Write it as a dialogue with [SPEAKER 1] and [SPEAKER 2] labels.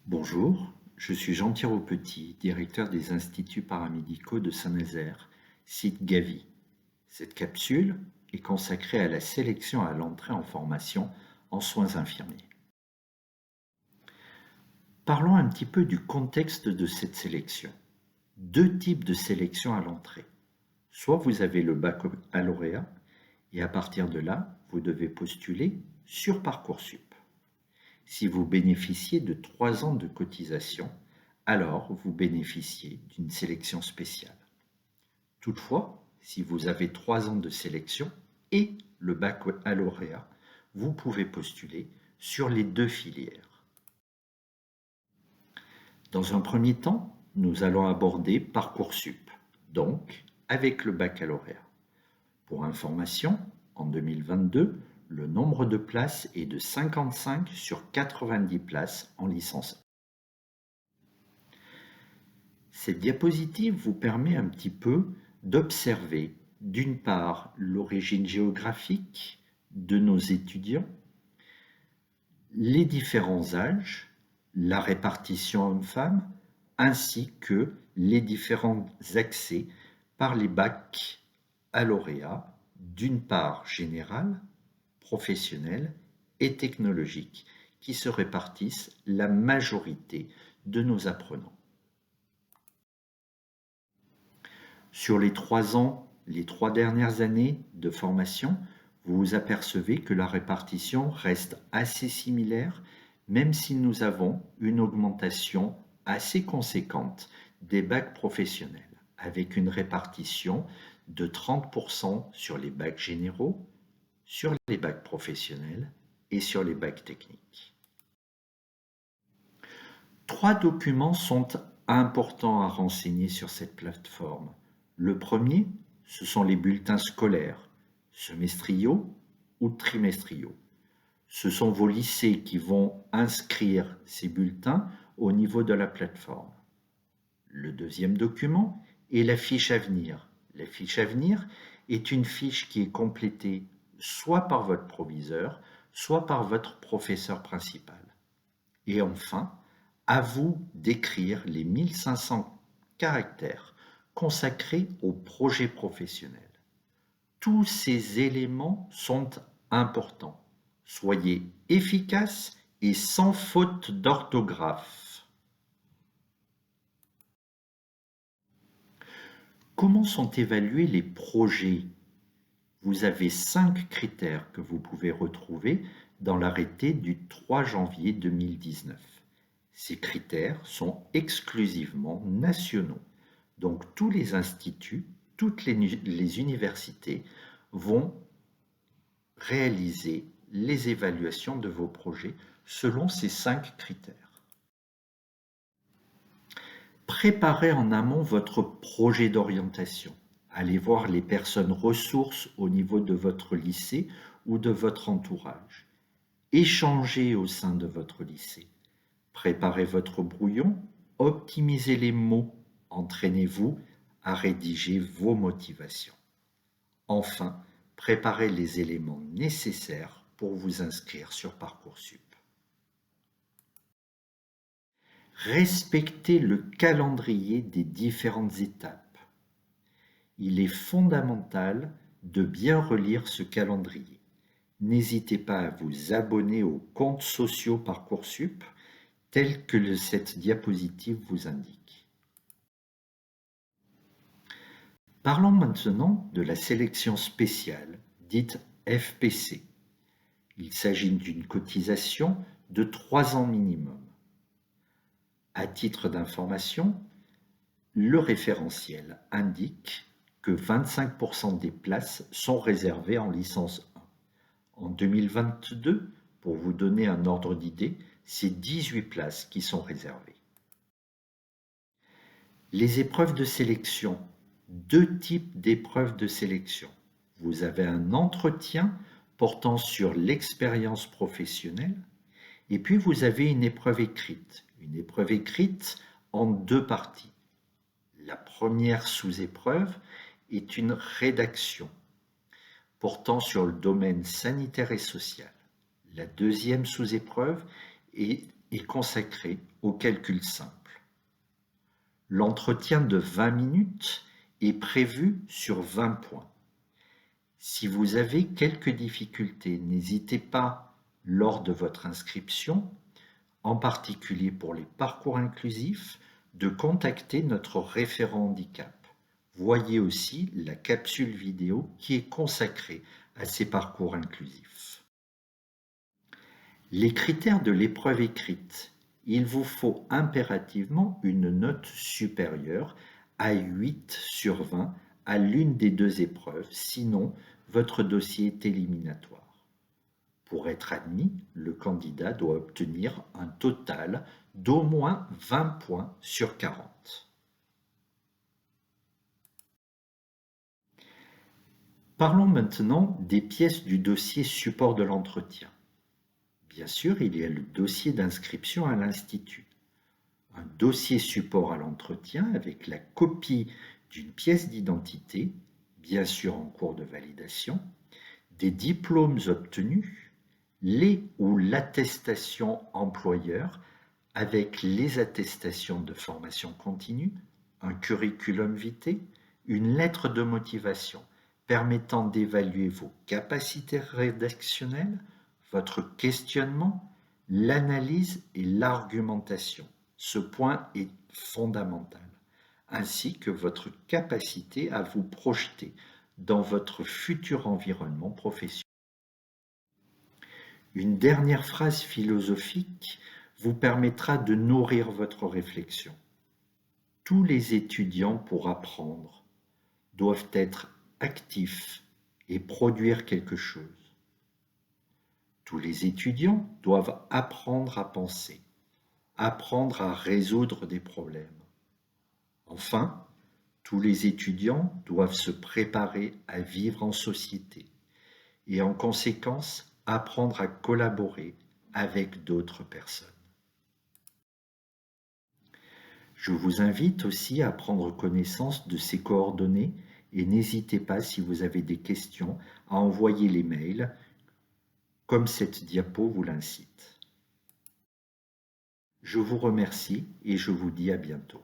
[SPEAKER 1] Bonjour, je suis Jean-Pierre Aupetit, directeur des Instituts paramédicaux de Saint-Nazaire, site Gavi. Cette capsule est consacrée à la sélection à l'entrée en formation en soins infirmiers. Parlons un petit peu du contexte de cette sélection. Deux types de sélection à l'entrée. Soit vous avez le baccalauréat et à partir de là, vous devez postuler sur Parcoursup. Si vous bénéficiez de 3 ans de cotisation, alors vous bénéficiez d'une sélection spéciale. Toutefois, si vous avez 3 ans de sélection et le baccalauréat, vous pouvez postuler sur les deux filières. Dans un premier temps, nous allons aborder Parcoursup, donc avec le baccalauréat. Pour information, en 2022, le nombre de places est de 55 sur 90 places en licence 1. Cette diapositive vous permet un petit peu d'observer, d'une part, l'origine géographique de nos étudiants, les différents âges, la répartition hommes-femmes, ainsi que les différents accès par les baccalauréats, d'une part général, professionnel et technologique, qui se répartissent la majorité de nos apprenants. Sur les 3 ans, les 3 dernières années de formation, vous vous apercevez que la répartition reste assez similaire, même si nous avons une augmentation assez conséquente des bacs professionnels, avec une répartition de 30% sur les bacs généraux, sur les bacs professionnels et sur les bacs techniques. 3 documents sont importants à renseigner sur cette plateforme. Le premier, ce sont les bulletins scolaires, semestriaux ou trimestriaux. Ce sont vos lycées qui vont inscrire ces bulletins au niveau de la plateforme. Le deuxième document est la fiche à venir. La fiche à venir est une fiche qui est complétée soit par votre proviseur, soit par votre professeur principal. Et enfin, à vous d'écrire les 1500 caractères consacrés au projet professionnel. Tous ces éléments sont importants. Soyez efficaces et sans faute d'orthographe. Comment sont évalués les projets? Vous avez 5 critères que vous pouvez retrouver dans l'arrêté du 3 janvier 2019. Ces critères sont exclusivement nationaux. Donc tous les instituts, toutes les universités vont réaliser les évaluations de vos projets selon ces 5 critères. Préparez en amont votre projet d'orientation. Allez voir les personnes ressources au niveau de votre lycée ou de votre entourage. Échangez au sein de votre lycée. Préparez votre brouillon, optimisez les mots, entraînez-vous à rédiger vos motivations. Enfin, préparez les éléments nécessaires pour vous inscrire sur Parcoursup. Respectez le calendrier des différentes étapes. Il est fondamental de bien relire ce calendrier. N'hésitez pas à vous abonner aux comptes sociaux Parcoursup tel que cette diapositive vous indique. Parlons maintenant de la sélection spéciale, dite FPC. Il s'agit d'une cotisation de 3 ans minimum. À titre d'information, le référentiel indique que 25% des places sont réservées en licence 1. En 2022, pour vous donner un ordre d'idée, c'est 18 places qui sont réservées. Les épreuves de sélection. 2 types d'épreuves de sélection. Vous avez un entretien portant sur l'expérience professionnelle et puis vous avez une épreuve écrite. Une épreuve écrite en 2 parties. La première sous-épreuve est une rédaction portant sur le domaine sanitaire et social. La deuxième sous-épreuve et est consacré au calcul simple. L'entretien de 20 minutes est prévu sur 20 points. Si vous avez quelques difficultés, n'hésitez pas lors de votre inscription, en particulier pour les parcours inclusifs, de contacter notre référent handicap. Voyez aussi la capsule vidéo qui est consacrée à ces parcours inclusifs. Les critères de l'épreuve écrite. Il vous faut impérativement une note supérieure à 8 sur 20 à l'une des deux épreuves, sinon votre dossier est éliminatoire. Pour être admis, le candidat doit obtenir un total d'au moins 20 points sur 40. Parlons maintenant des pièces du dossier support de l'entretien. Bien sûr, il y a le dossier d'inscription à l'Institut, un dossier support à l'entretien avec la copie d'une pièce d'identité, bien sûr en cours de validation, des diplômes obtenus, les ou l'attestation employeur avec les attestations de formation continue, un curriculum vitae, une lettre de motivation permettant d'évaluer vos capacités rédactionnelles, votre questionnement, l'analyse et l'argumentation. Ce point est fondamental, ainsi que votre capacité à vous projeter dans votre futur environnement professionnel. Une dernière phrase philosophique vous permettra de nourrir votre réflexion. Tous les étudiants, pour apprendre, doivent être actifs et produire quelque chose. Tous les étudiants doivent apprendre à penser, apprendre à résoudre des problèmes. Enfin, tous les étudiants doivent se préparer à vivre en société et en conséquence apprendre à collaborer avec d'autres personnes. Je vous invite aussi à prendre connaissance de ces coordonnées et n'hésitez pas, si vous avez des questions, à envoyer les mails comme cette diapo vous l'incite. Je vous remercie et je vous dis à bientôt.